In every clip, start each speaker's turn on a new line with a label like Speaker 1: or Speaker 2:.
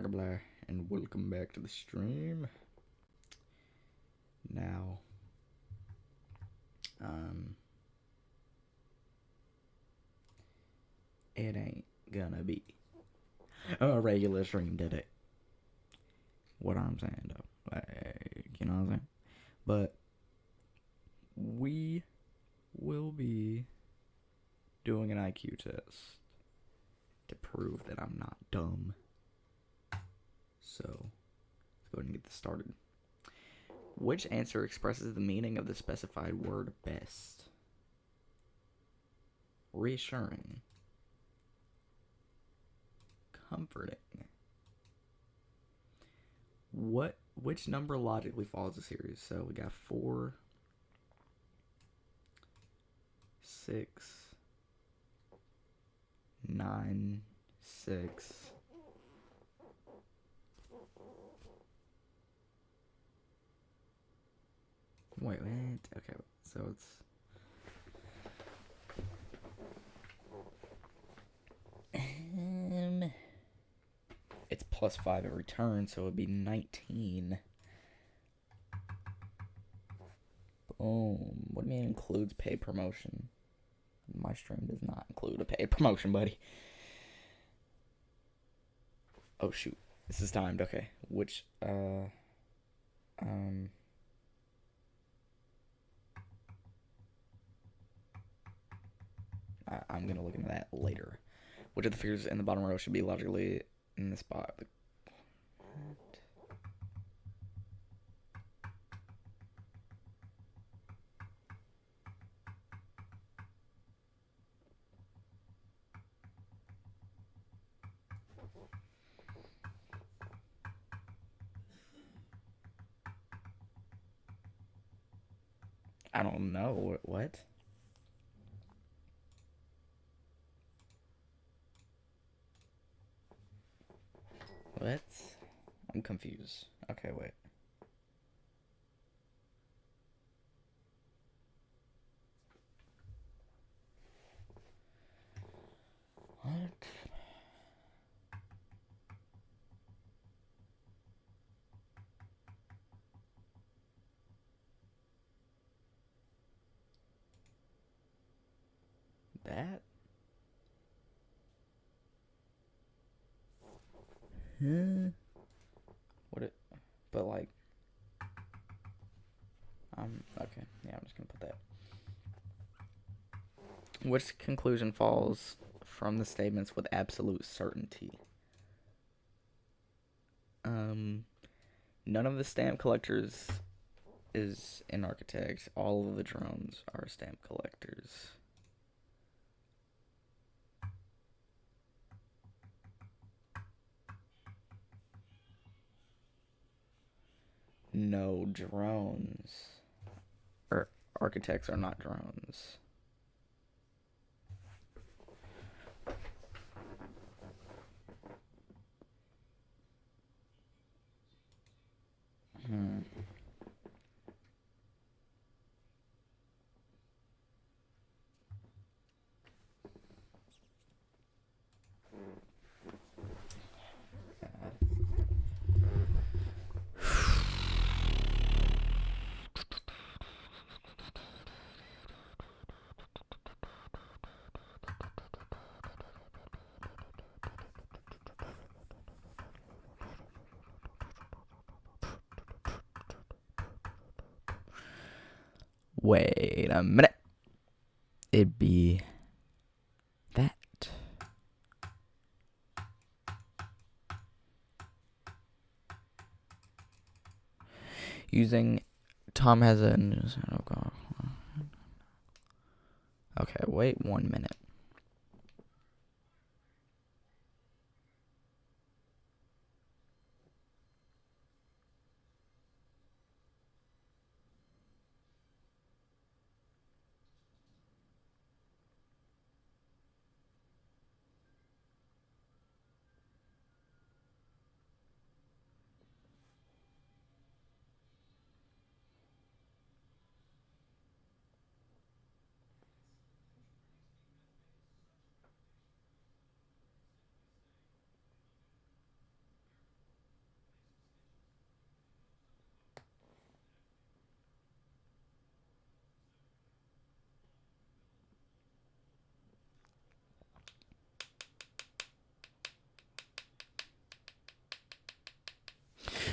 Speaker 1: Markiplier, and welcome back to the stream. Now, um, it ain't gonna be a regular stream today. What I'm saying though, you know what I'm saying? But we will be doing an IQ test to prove that I'm not dumb. So, let's go ahead and get this started. Which answer expresses the meaning of the specified word best? Reassuring. Comforting. Which number logically follows the series? So we got 4, 6, 9, 6. Wait. Okay, so it's plus 5 every turn, so it would be 19. Boom. What do you mean includes paid promotion? My stream does not include a paid promotion, buddy. Oh shoot. This is timed, okay. Which I'm gonna look into that later. Which of the figures in the bottom row should be logically in the spot? I don't know. What? What? I'm confused. Okay, wait. What? That? What it? But like, okay. Yeah, I'm just gonna put that. Which conclusion falls from the statements with absolute certainty? None of the stamp collectors is an architect. All of the drones are stamp collectors. No, drones. Or architects are not drones. Wait a minute. It'd be that. Using Tom has a. Okay, wait 1 minute.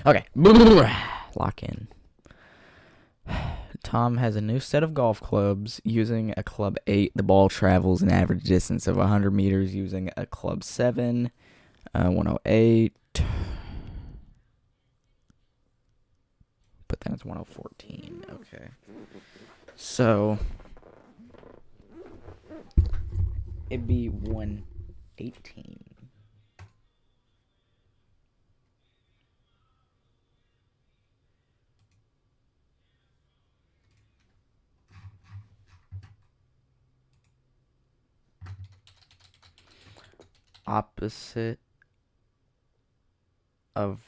Speaker 1: Okay. Lock in. Tom has a new set of golf clubs. Using a club 8, the ball travels an average distance of 100 meters. Using a club 7, 108. But then it's 1014. Okay. So it'd be 118. Opposite of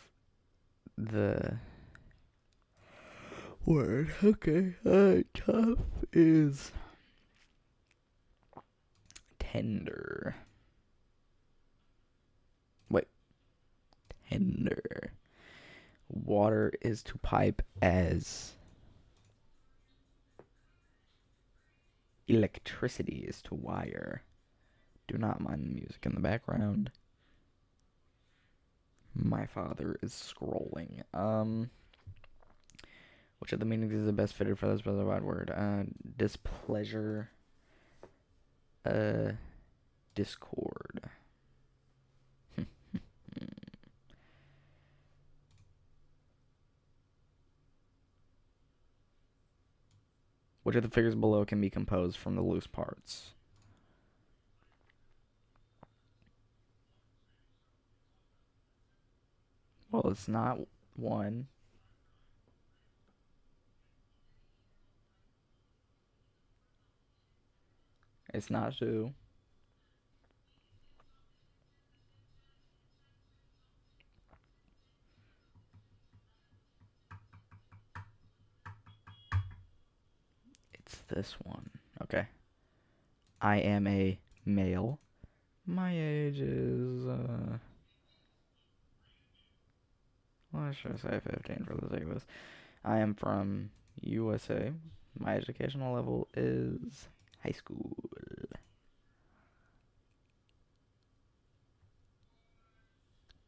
Speaker 1: the word. Okay. Tough is tender. Wait. Tender. Water is to pipe as electricity is to wire. Do not mind the music in the background. My father is scrolling. Which of the meanings is the best fitted for this specified word? Displeasure. Discord. Which of the figures below can be composed from the loose parts? Well, it's not 1. It's not 2. It's this one. Okay. I am a male. My age is, well, should I say 15 for the sake of this? I am from USA. My educational level is high school.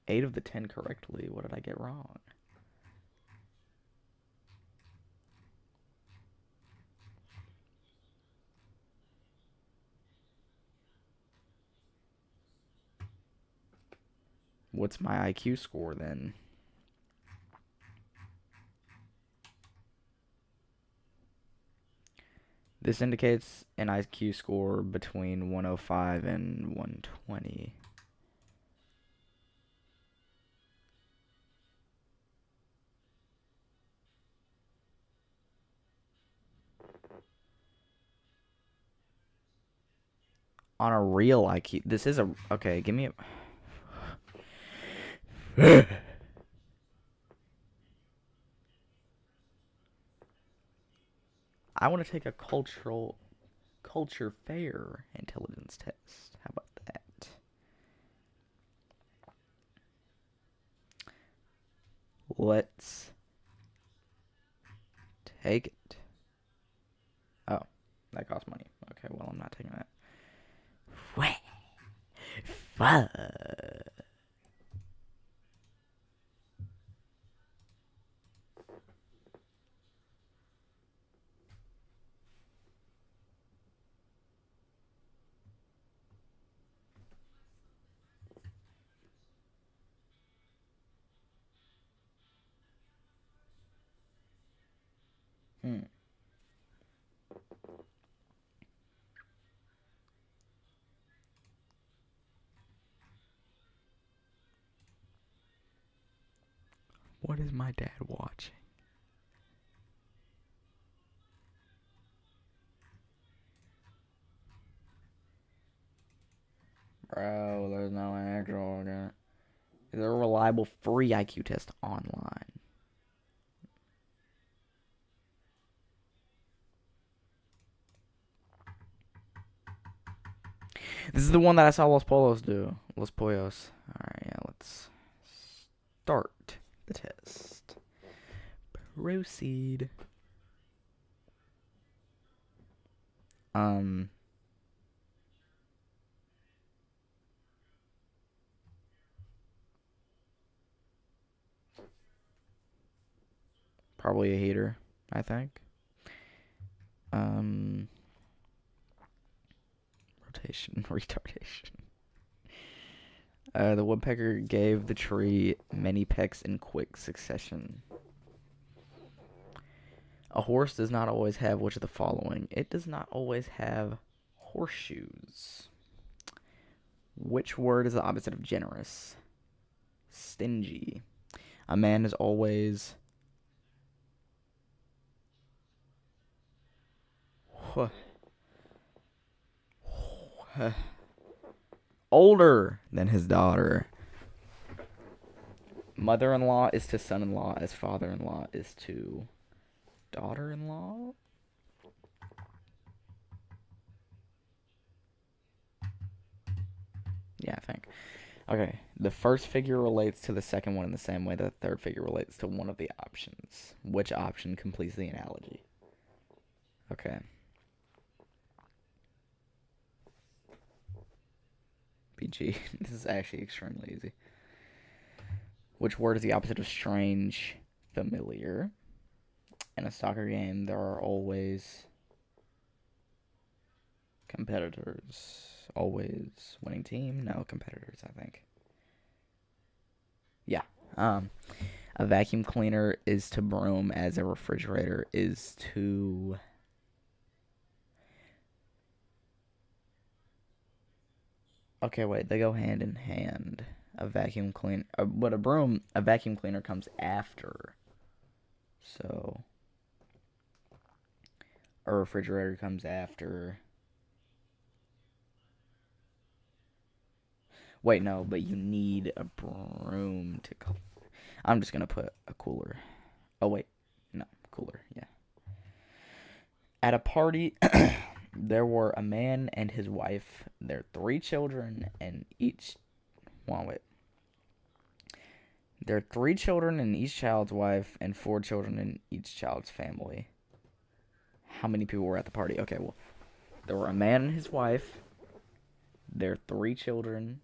Speaker 1: 8 of the 10 correctly. What did I get wrong? What's my IQ score then? This indicates an IQ score between 105 and 120. On a real IQ, this is a okay. Give me a. I want to take a culture fair intelligence test. How about that? Let's take it. Oh, that costs money. Okay, well, I'm not taking that. Fuck. What is my dad watching? Bro, there's no actual. Is there a reliable free IQ test online? This is the one that I saw Los Polos do. Los Pollos. Alright, yeah, let's start the test. Proceed. Probably a heater, I think. Rotation, retardation. The woodpecker gave the tree many pecks in quick succession. A horse does not always have which of the following? It does not always have horseshoes. Which word is the opposite of generous? Stingy. A man is always older than his daughter. Mother-in-law is to son-in-law as father-in-law is to daughter-in-law. Yeah, I think. Okay, the first figure relates to the second one in the same way that the third figure relates to one of the options. Which option completes the analogy? Okay. PG. This is actually extremely easy. Which word is the opposite of strange? Familiar. In a soccer game, there are always competitors. Always winning team? No, competitors, I think. Yeah. A vacuum cleaner is to broom as a refrigerator is to... Okay, wait, they go hand in hand. A vacuum cleaner... But a vacuum cleaner comes after. So... A refrigerator comes after... Wait, no, but you need a broom to... I'm just going to put a cooler. Oh, wait. No, cooler, yeah. At a party, there were a man and his wife, their 3 children, and each... Well, wait. There are 3 children in each child's wife and 4 children in each child's family. How many people were at the party? Okay, well, there were a man and his wife, their 3 children.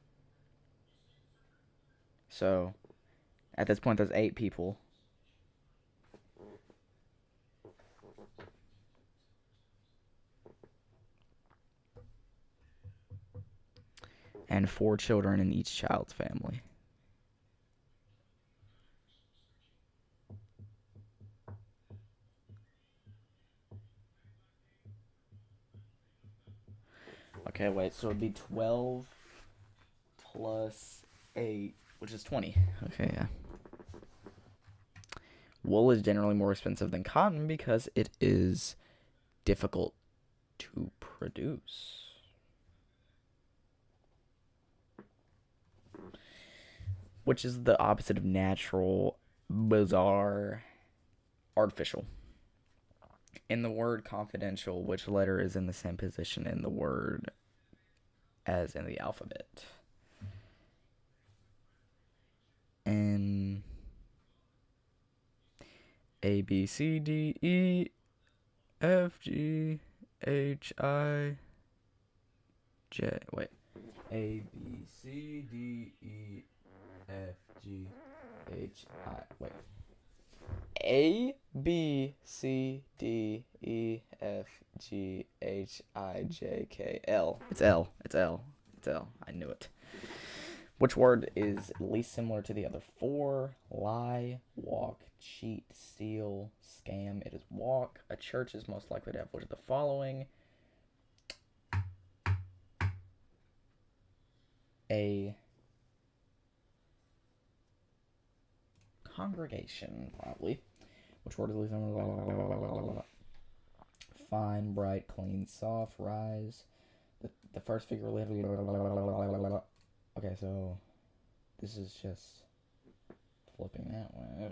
Speaker 1: So, at this point, there's 8 people. And 4 children in each child's family. Okay, wait, so it'd be 12 plus 8, which is 20. Okay, yeah. Wool is generally more expensive than cotton because it is difficult to produce. Which is the opposite of natural, bizarre, artificial. In the word confidential, which letter is in the same position in the word as in the alphabet? N, A, B, C, D, E, F, G, H, I, J. Wait. A, B, C, D, E, F, G, H, I. Wait. A, B, C, D, E, F, G, H, I, J, K, L. It's L. It's L. It's L. I knew it. Which word is least similar to the other 4? Lie, walk, cheat, steal, scam. It is walk. A church is most likely to have which of the following? A congregation, probably. Which word is least similar? Fine, bright, clean, soft, rise. The first figure... Okay, so this is just flipping that way. I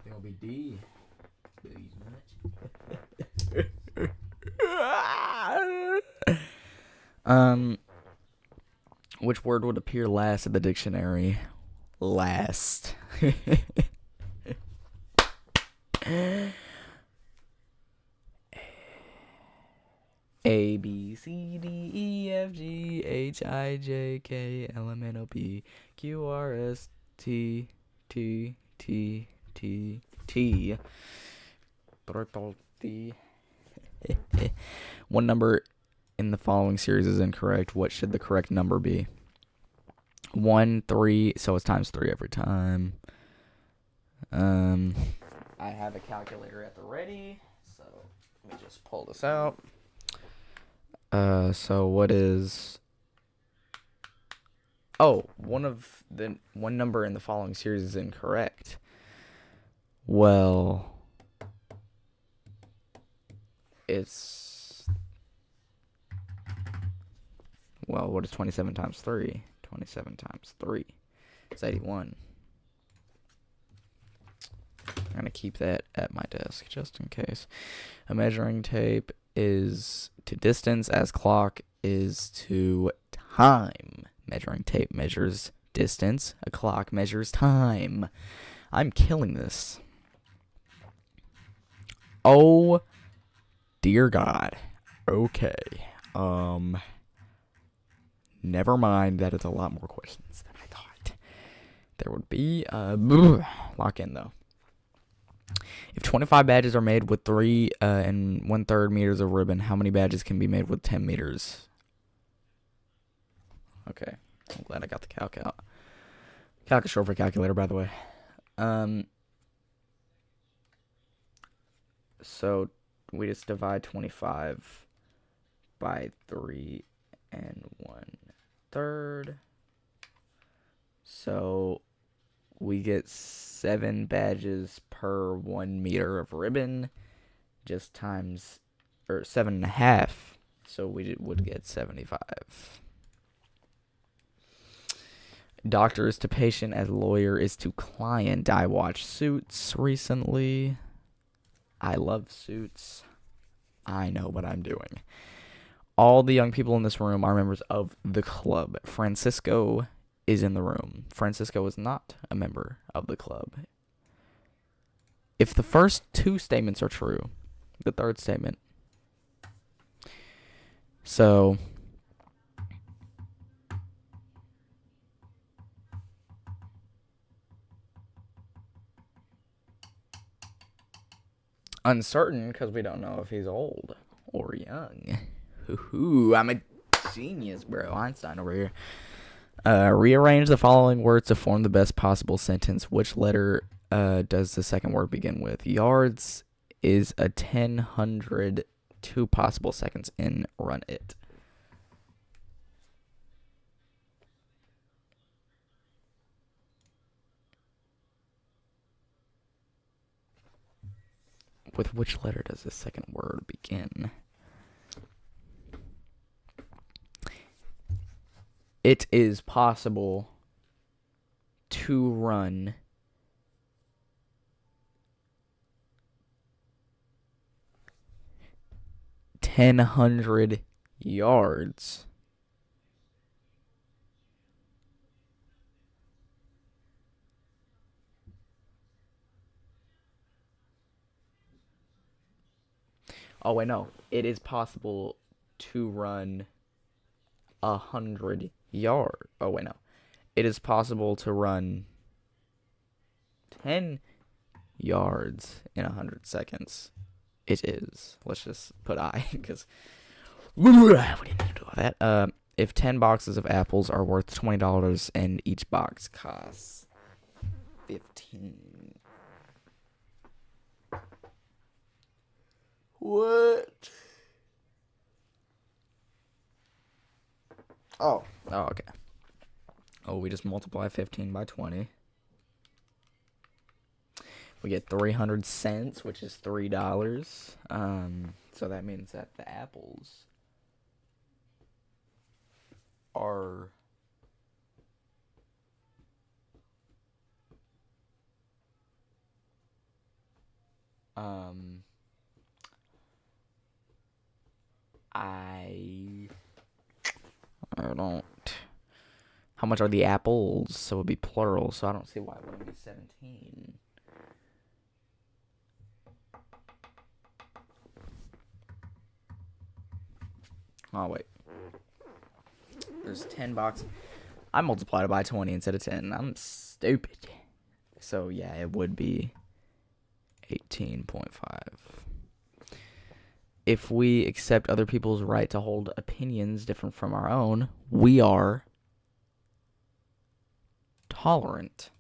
Speaker 1: think it'll be D. Which word would appear last in the dictionary? Last. A, B, C, D, E, F, G, H, I, J, K, L, M, N, O, P, Q, R, S, T, T, T, T, T. One number in the following series is incorrect. What should the correct number be? 1, 3, so it's times 3 every time. I have a calculator at the ready, so let me just pull this out. So what is... Oh, one number in the following series is incorrect. Well, it's... Well, what is 27 times 3? 27 times 3. It's 81. I'm going to keep that at my desk just in case. A measuring tape is to distance as clock is to time. Measuring tape measures distance. A clock measures time. I'm killing this. Oh, dear God. Okay. Never mind. That is a lot more questions than I thought there would be. Lock in, though. If 25 badges are made with 3 and 1/3 meters of ribbon, how many badges can be made with 10 meters? Okay. I'm glad I got the calc out. Calc is short for calculator, by the way. So we just divide 25 by 3 and 1/3. So we get 7 badges per 1 meter of ribbon, just times, or 7.5. So we would get 75. Doctor is to patient as lawyer is to client. I watched Suits recently. I love Suits. I know what I'm doing. All the young people in this room are members of the club. Francisco is in the room. Francisco is not a member of the club. If the first 2 statements are true, the third statement. So uncertain because we don't know if he's old or young. I'm a genius, bro. Einstein over here. Rearrange the following words to form the best possible sentence. Which letter does the second word begin with? Yards is a 10/100. 2 possible seconds in. Run it. With which letter does the second word begin? It is possible to run 10/100 yards Oh, wait, no. It is possible to run 100 yards. Oh, wait, no. It is possible to run 10 yards in 100 seconds. It is. Let's just put I, because we didn't need to do all that. If 10 boxes of apples are worth $20 and each box costs 15. What? Oh, okay. Oh, we just multiply 15 by 20. We get 300 cents, which is $3. So that means that the apples are I don't. How much are the apples? So it would be plural, so I don't see why it wouldn't be 17. Oh, wait. There's 10 boxes. I multiplied it by 20 instead of 10. I'm stupid. So, yeah, it would be 18.5. If we accept other people's right to hold opinions different from our own, we are tolerant.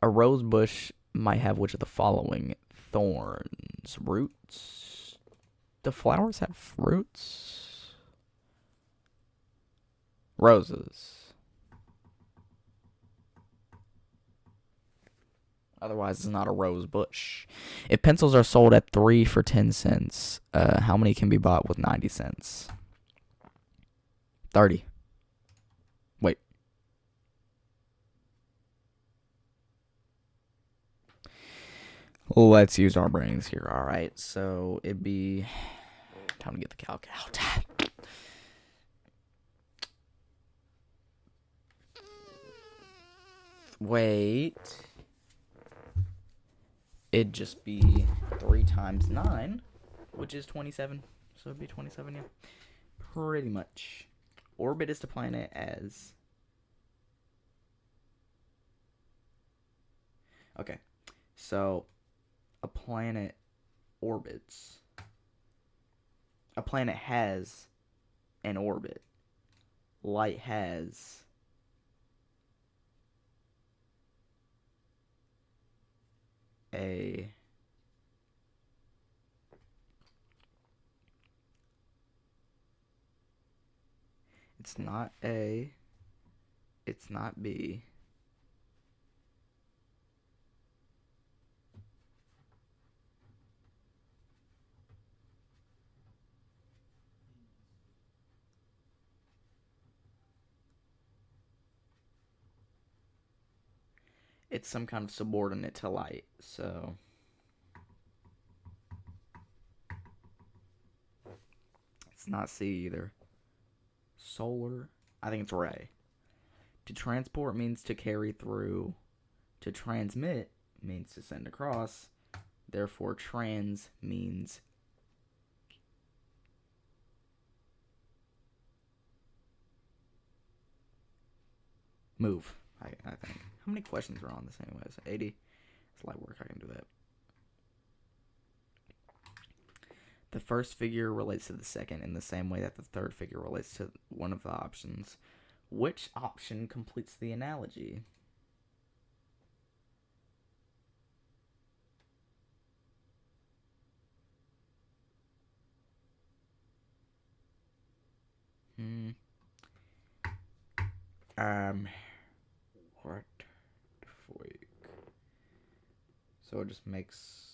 Speaker 1: A rose bush might have which of the following? Thorns, roots. Do flowers have roots? Roses. Otherwise, it's not a rose bush. If pencils are sold at 3 for 10 cents, how many can be bought with 90 cents? 30. Wait. Let's use our brains here. All right. So it'd be time to get the calc out. Wait. It'd just be 3 times 9, which is 27. So it'd be 27, yeah. Pretty much. Orbit is defined as... Okay. So, a planet orbits. A planet has an orbit. Light has a... It's not A. It's not B. It's some kind of subordinate to light, so... It's not C either. Solar. I think it's ray. To transport means to carry through. To transmit means to send across. Therefore, trans means move, I think. How many questions are on this anyways? 80? It's light work. I can do that. The first figure relates to the second in the same way that the third figure relates to one of the options. Which option completes the analogy? What freak? So it just makes...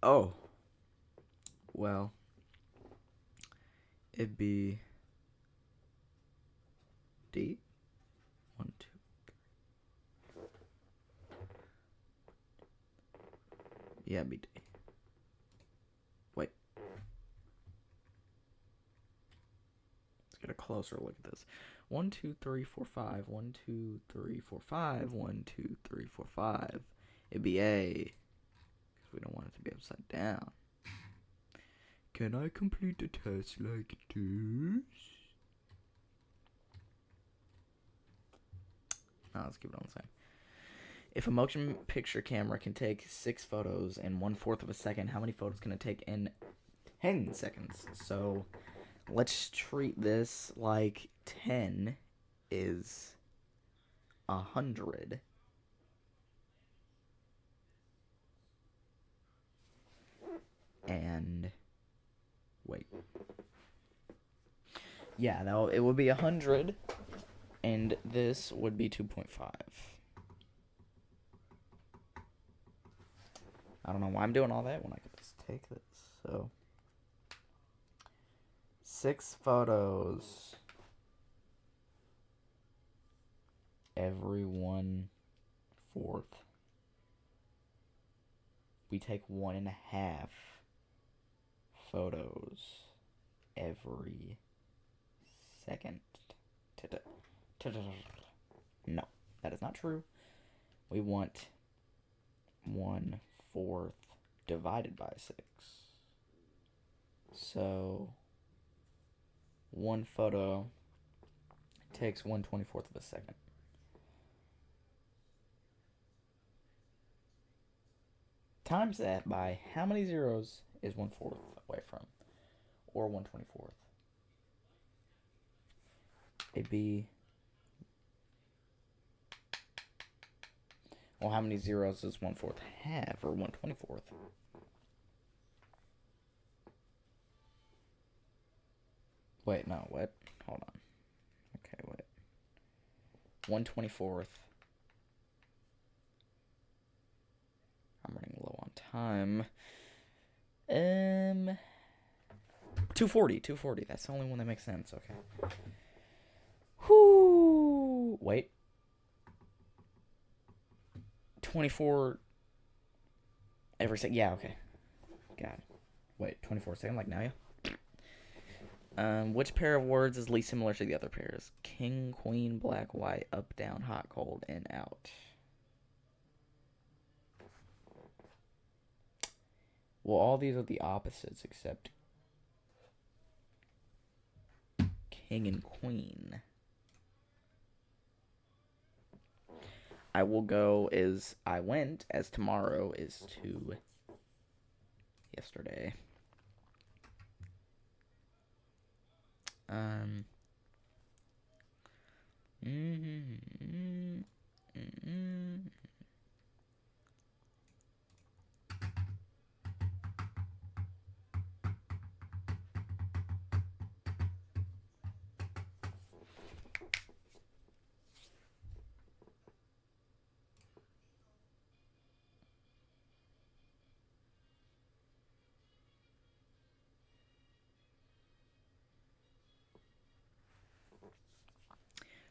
Speaker 1: Oh. Well, it'd be D. 1, 2, 3. Yeah, it'd be D. Wait. Let's get a closer look at this. 1, 2, 3, 4, 5. 1, 2, 3, 4, 5. 1, 2, 3, 4, 5. It'd be A. Because we don't want it to be upside down. Can I complete the test like this? No, let's keep it on the same. If a motion picture camera can take 6 photos in 1/4 of a second, how many photos can it take in 10 seconds? So let's treat this like 10 is 100. And wait. Yeah, no, it would be 100, and this would be 2.5. I don't know why I'm doing all that when I could just take this. So 6 photos every 1/4. We take 1.5 photos every second. No, that is not true. We want 1/4 divided by 6. So, one photo takes 1/24 of a second. Times that by how many zeros is 1/4 away from? Or 1/24? It'd be... Well, how many zeros does 1/4 have, or 1/24? Wait, no, what? Hold on. Okay, wait. 1/24. I'm running low on time. 240. 240. That's the only one that makes sense. Okay. Whoo! Wait. 24 every second. Yeah, okay. God. Wait, 24 seconds like now, yeah? Which pair of words is least similar to the other pairs? King, queen, black, white, up, down, hot, cold, in, out. Well, all these are the opposites except king and queen. I will go as I went, as tomorrow is to yesterday.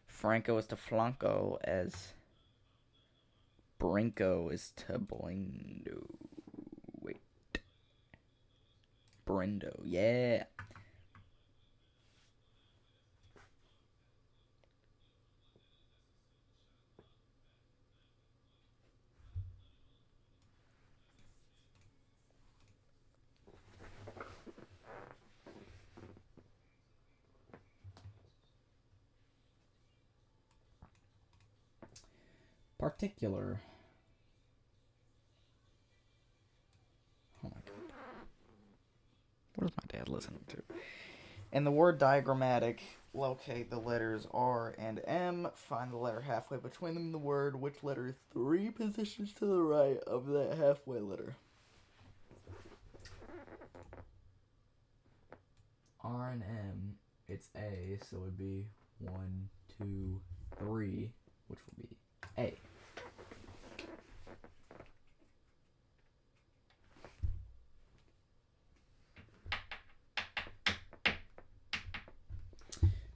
Speaker 1: Franco is to Flanco as Brinko is to Blindo. Wait. Brindo. Yeah. Particular. Oh my god. What is my dad listening to? In the word diagrammatic, locate the letters R and M. Find the letter halfway between them in the word. Which letter is 3 positions to the right of that halfway letter? R and M, it's A, so it would be 1, 2, 3, which will be A.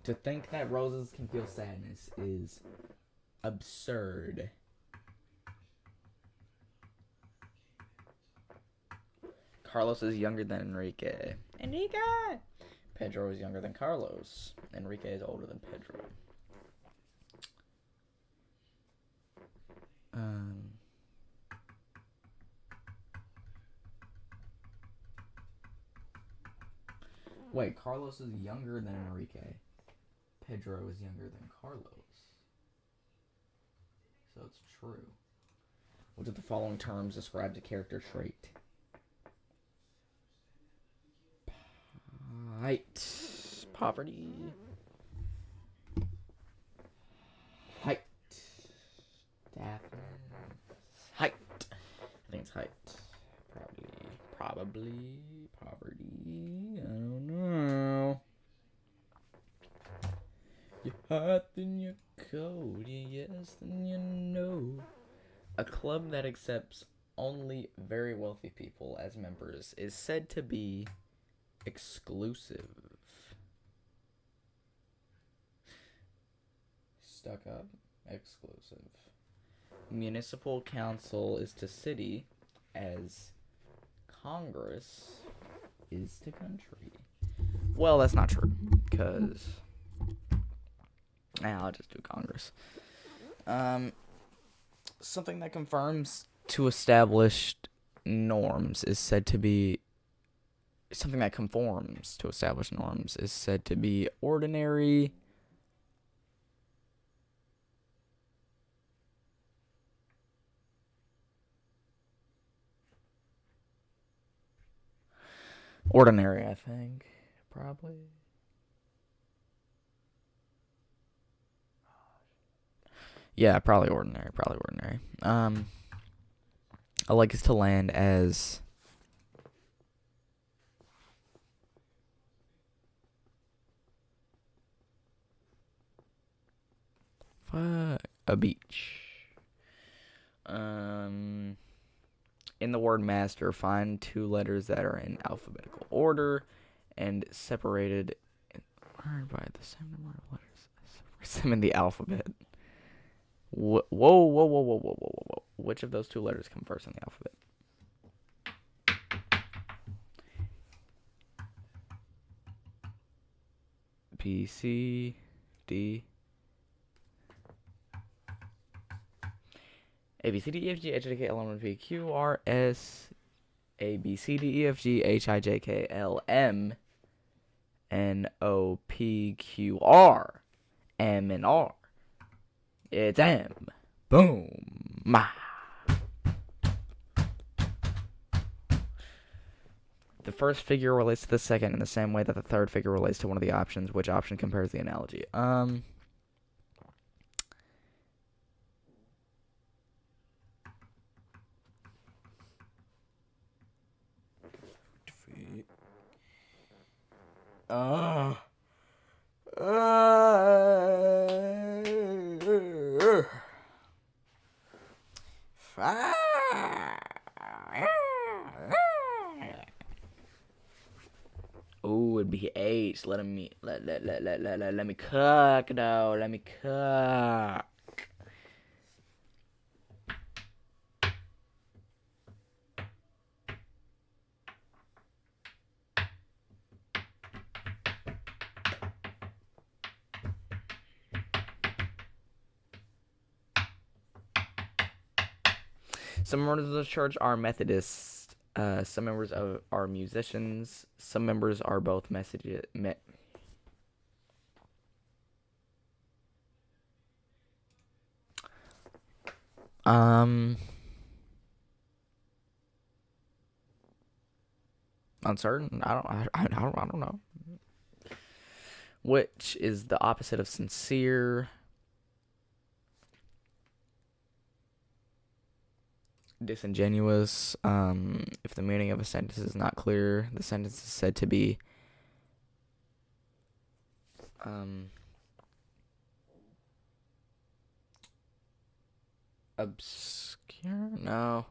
Speaker 1: To think that roses can feel sadness is absurd. Carlos is younger than Enrique. Enrique! Pedro is younger than Carlos. Enrique is older than Pedro. Wait, Carlos is younger than Enrique. Pedro is younger than Carlos. So it's true. Which of the following terms describes a character trait? Height. Poverty. Height. Daphne. Height. I think it's height. Probably. Poverty. I don't know. You're hot, then you're cold. You're yes, then you know. A club that accepts only very wealthy people as members is said to be exclusive. Stuck up. Exclusive. Municipal council is to city as Congress is to country. Well, that's not true, because... I'll just do Congress. Something that confirms to established norms is said to be something that conforms to established norms is said to be ordinary. Ordinary, I think. Probably. Yeah, probably ordinary. I like us to land as a beach. In the word master, find two letters that are in alphabetical order and separated by the same number of letters. Separate them in the alphabet. Whoa. Which of those two letters come first in the alphabet? P, C, D, A, B, C, D, E, F, G, H, I, J, K, L, M, N, P, Q, R, S, A, B, C, D, E, F, G, H, I, J, K, L, M, N, O, P, Q, R, M, and R. It's M. Boom. The first figure relates to the second in the same way that the third figure relates to one of the options. Which option compares the analogy? Oh, it'd be H. Let me cook though. Let me cook. Some members of the church are Methodists. Some members are musicians. Some members are both uncertain. I don't know. Which is the opposite of sincere? Disingenuous. If the meaning of a sentence is not clear, the sentence is said to be obscure. No.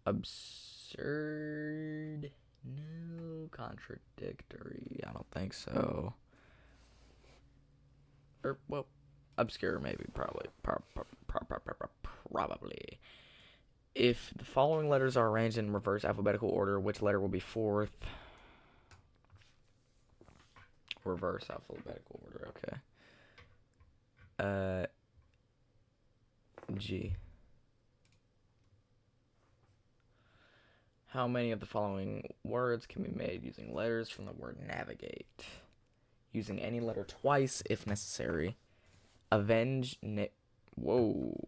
Speaker 1: Absurd. No. Contradictory. I don't think so. Or well, obscure maybe. Probably. Probably. If the following letters are arranged in reverse alphabetical order, which letter will be fourth? Reverse alphabetical order, okay. G. How many of the following words can be made using letters from the word navigate? Using any letter twice if necessary. Avenge. Whoa.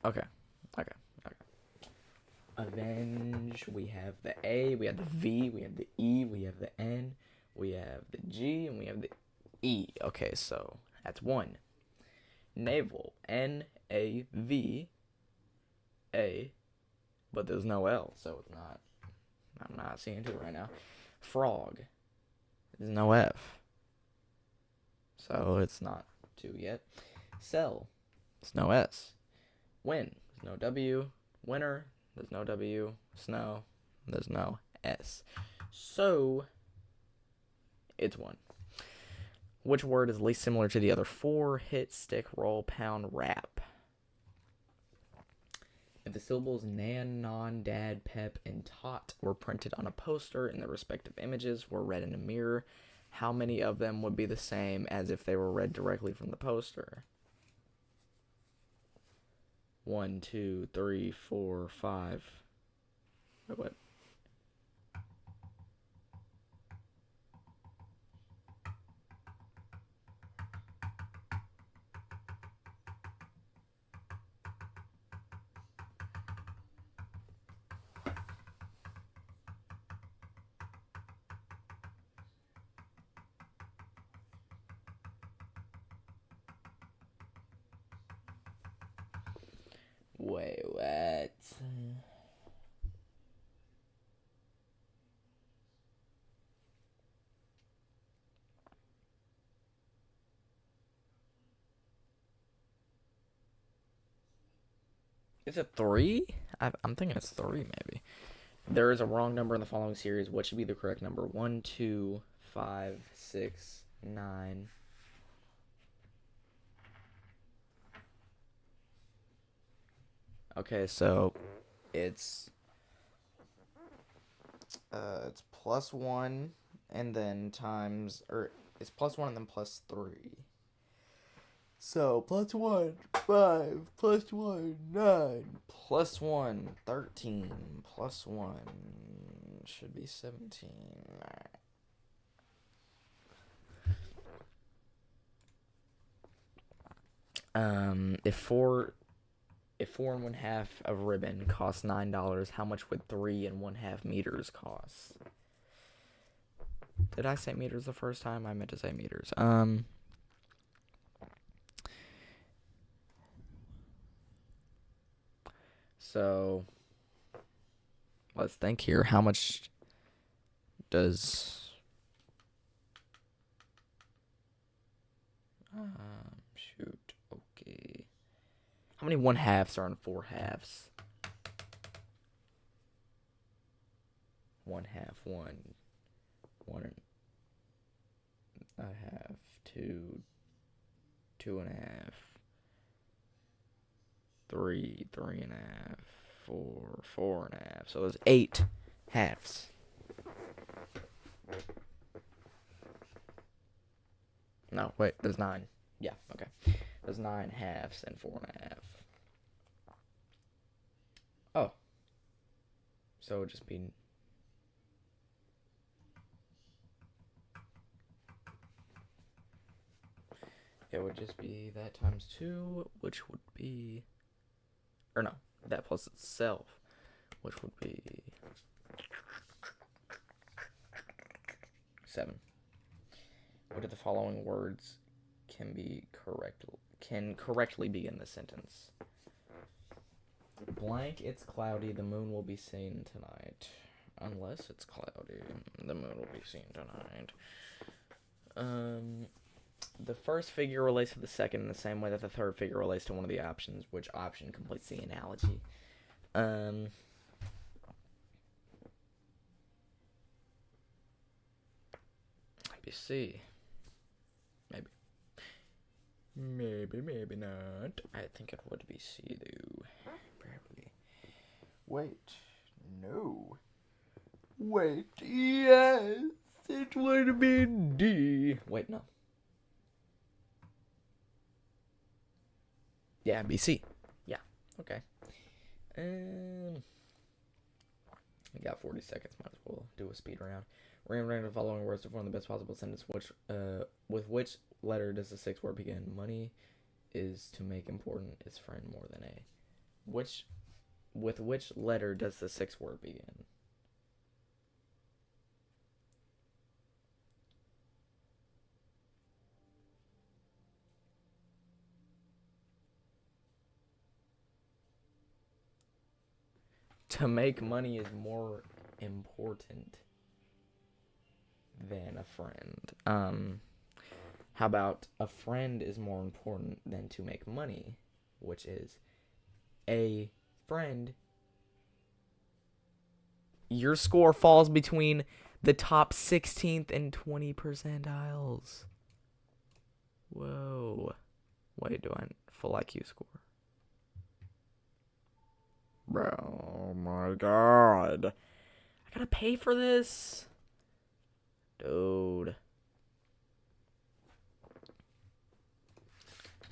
Speaker 1: Okay. Avenge. We have the A, we have the V, we have the E, we have the N, we have the G, and we have the E. Okay, so that's one. Naval. N-A-V-A. But there's no L, so it's not. I'm not seeing it right now. Frog. There's no F. So it's not 2 yet. Cell. There's no S. Win. There's no W. Winner. There's no W. Snow. There's no S. So it's 1. Which word is least similar to the other 4? Hit, stick, roll, pound, rap. If the syllables nan, non, dad, pep, and tot were printed on a poster and the respective images were read in a mirror, how many of them would be the same as if they were read directly from the poster? 1, 2, 3, 4, 5. Wait, what? Wait, what? Is it 3? I'm thinking it's 3, maybe. There is a wrong number in the following series. What should be the correct number? 1, 2, 5, 6, 9. Okay, so it's +1 and then times, or it's +1 and then +3. So +1, 5, +1, 9, +1, 13, +1 should be 17. If four and 1/2 of ribbon costs $9, how much would 3 and 1/2 meters cost? Did I say meters the first time? I meant to say meters. So let's think here. How much does shoot, okay. How many 1/2s are in 4/2s? 1/2, 1, 1/2, 2, 2.5, 3, 3.5, 4, 4.5. So there's 8 halves. No, wait, there's 9. Yeah, okay. There's 9 halves and 4.5. Oh. So it would just be... It would just be that times 2, which would be... Or no, that plus itself, which would be 7. What of the following words can correctly begin the sentence? Blank, it's cloudy, the moon will be seen tonight. Unless it's cloudy, the moon will be seen tonight. The first figure relates to the second in the same way that the third figure relates to one of the options. Which option completes the analogy? Maybe C. Maybe not. I think it would be C, though. Probably. Wait. No. Wait. Yes. It would be D. Wait, no. Yeah, B, C. Yeah. Okay. We got 40 seconds. Might as well do a speed round. Random the following words to form the best possible sentence. With which letter does the 6th word begin? Money is to make important its friend more than A. With which letter does the 6th word begin? To make money is more important than a friend. How about a friend is more important than to make money, which is a friend. Your score falls between the top 16th and 20 percentiles. Whoa. Wait, do I full IQ score? Bro, oh my god. I gotta pay for this? Dude.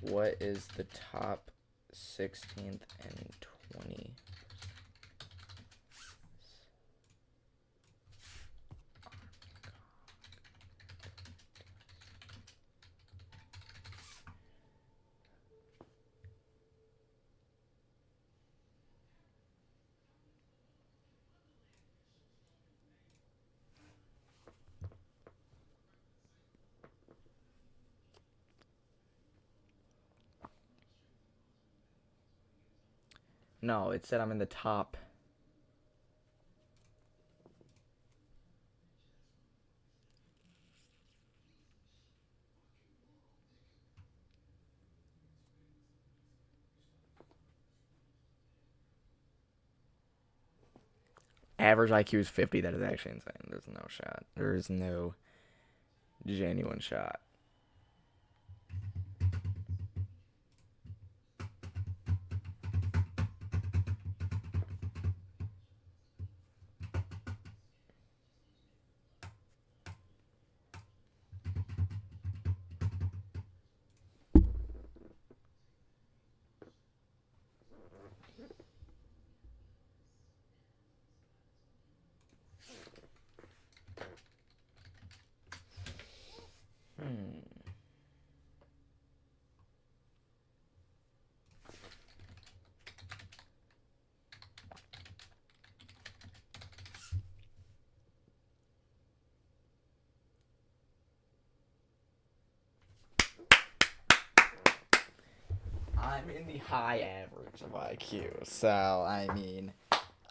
Speaker 1: What is the top 16th and 20? No, it said I'm in the top. Average IQ is 50. That is actually insane. There's no shot. There is no genuine shot. I'm in the high average of IQ. So, I mean,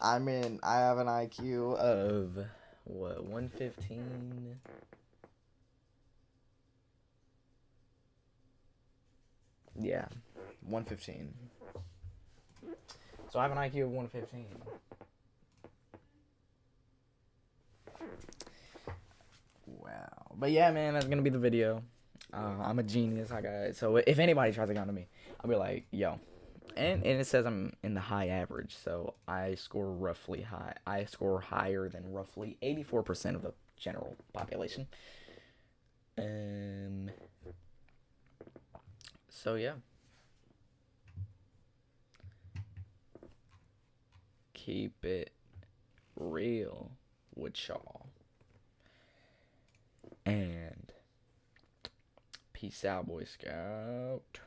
Speaker 1: I have an IQ of, what, 115? Yeah, 115. So I have an IQ of 115. Wow. But yeah, man, that's gonna be the video. I'm a genius. I got it. So if anybody tries to come to me, I'll be like, yo. And it says I'm in the high average, so I score roughly high. I score higher than roughly 84% of the general population. So yeah. Keep it real with y'all. And peace out, Boy Scout.